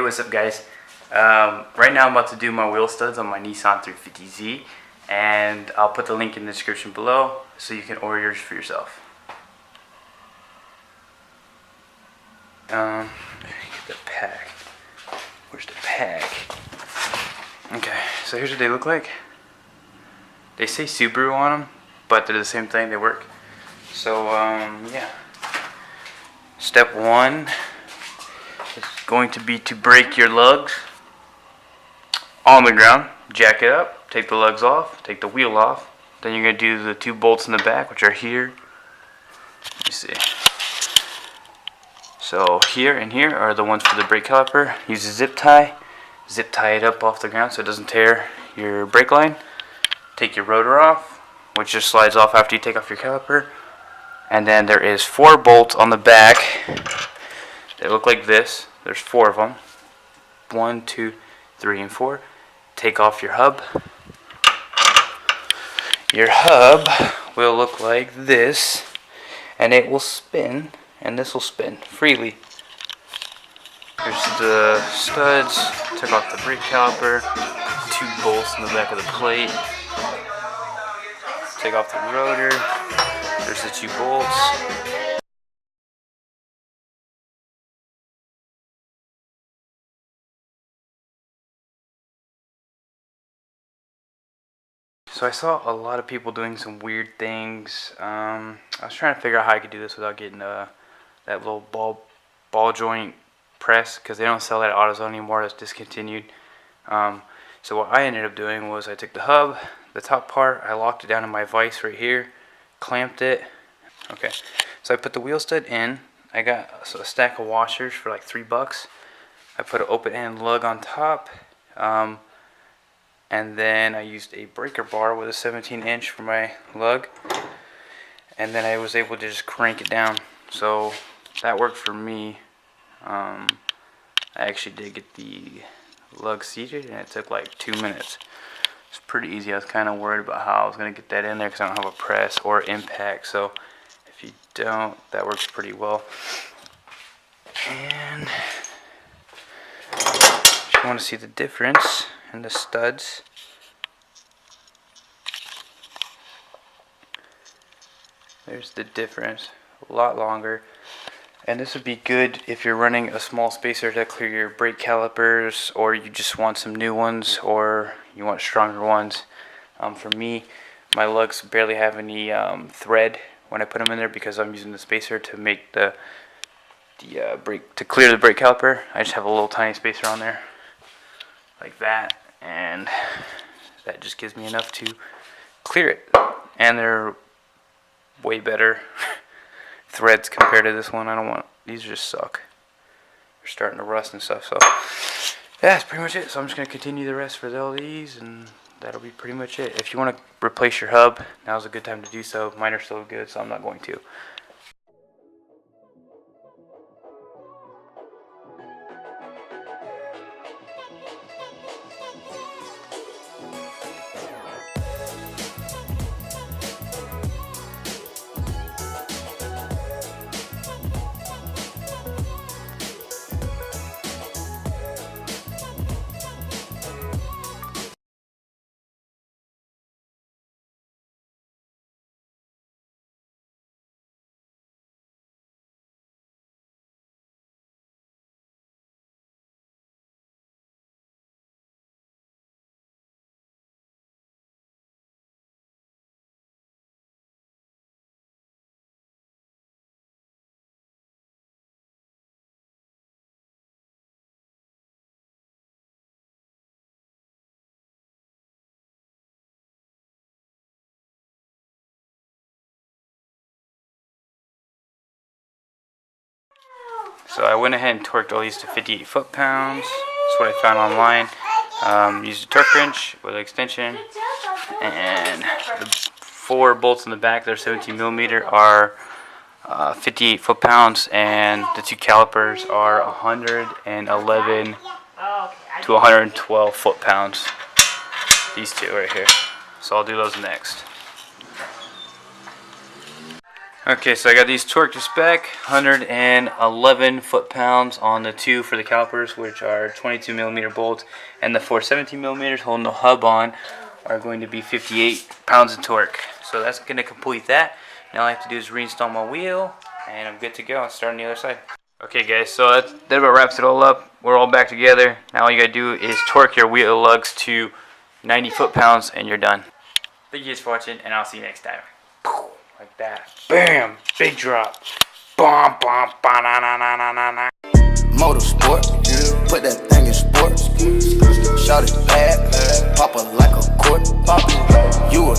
what's up guys? Right now I'm about to do my wheel studs on my Nissan 350Z, and I'll put the link in the description below so you can order yours for yourself. Get the pack. Where's the pack? Okay, so here's what they look like. They say Subaru on them, but they're the same thing, they work. So yeah. Step 1 is going to be to break your lugs on the ground. Jack it up, take the lugs off, take the wheel off. Then you're going to do the 2 bolts in the back, which are here. Let me see. So here and here are the ones for the brake caliper. Use a zip tie it up off the ground so it doesn't tear your brake line. Take your rotor off, which just slides off after you take off your caliper. And then there is 4 bolts on the back. They look like this. There's 4 of them. 1, 2, 3, and 4. Take off your hub. Your hub will look like this, and it will spin, and this will spin freely. Here's the studs. Took off the brake caliper. 2 bolts in the back of the plate. Take off the rotor. There's the 2 bolts. So I saw a lot of people doing some weird things. I was trying to figure out how I could do this without getting that little ball joint press, because they don't sell that at AutoZone anymore. It's discontinued. So what I ended up doing was I took the hub, the top part, I locked it down in my vise right here, clamped it. Okay, so I put the wheel stud in. I got a stack of washers for like $3. I put an open end lug on top, and then I used a breaker bar with a 17-inch for my lug, and then I was able to just crank it down. So that worked for me. I actually did get the lug seated, and it took like 2 minutes. It's pretty easy. I was kind of worried about how I was going to get that in there because I don't have a press or impact. So if you don't, that works pretty well. And if you want to see the difference in the studs, there's the difference. A lot longer. And this would be good if you're running a small spacer to clear your brake calipers, or you just want some new ones, or you want stronger ones. For me, my lugs barely have any thread when I put them in there because I'm using the spacer to make the brake, to clear the brake caliper. I just have a little tiny spacer on there like that, and that just gives me enough to clear it. And they're way better threads compared to this one. I don't want, these just suck. They're starting to rust and stuff. So yeah, that's pretty much it. So I'm just going to continue the rest for all these, and that'll be pretty much it. If you want to replace your hub, now's a good time to do so. Mine are still good, so I'm not going to. So I went ahead and torqued all these to 58 foot-pounds. That's what I found online. Used a torque wrench with an extension, and the 4 bolts in the back, they're 17mm, are 58 foot-pounds, and the 2 calipers are 111 to 112 foot-pounds. These 2 right here. So I'll do those next. Okay, so I got these torque to spec, 111 foot-pounds on the two for the calipers, which are 22 millimeter bolts, and the 417 millimeters holding the hub on are going to be 58 pounds of torque. So that's going to complete that. Now all I have to do is reinstall my wheel, and I'm good to go. I'll start on the other side. Okay guys, so that about wraps it all up. We're all back together. Now all you gotta do is torque your wheel lugs to 90 foot-pounds, and you're done. Thank you guys for watching, and I'll see you next time. Like that. Bam! Big drop. Bom, bom, ba-na-na-na-na-na. Motorsport, put that thing in sports. Shout it bad, pop it like a court. You a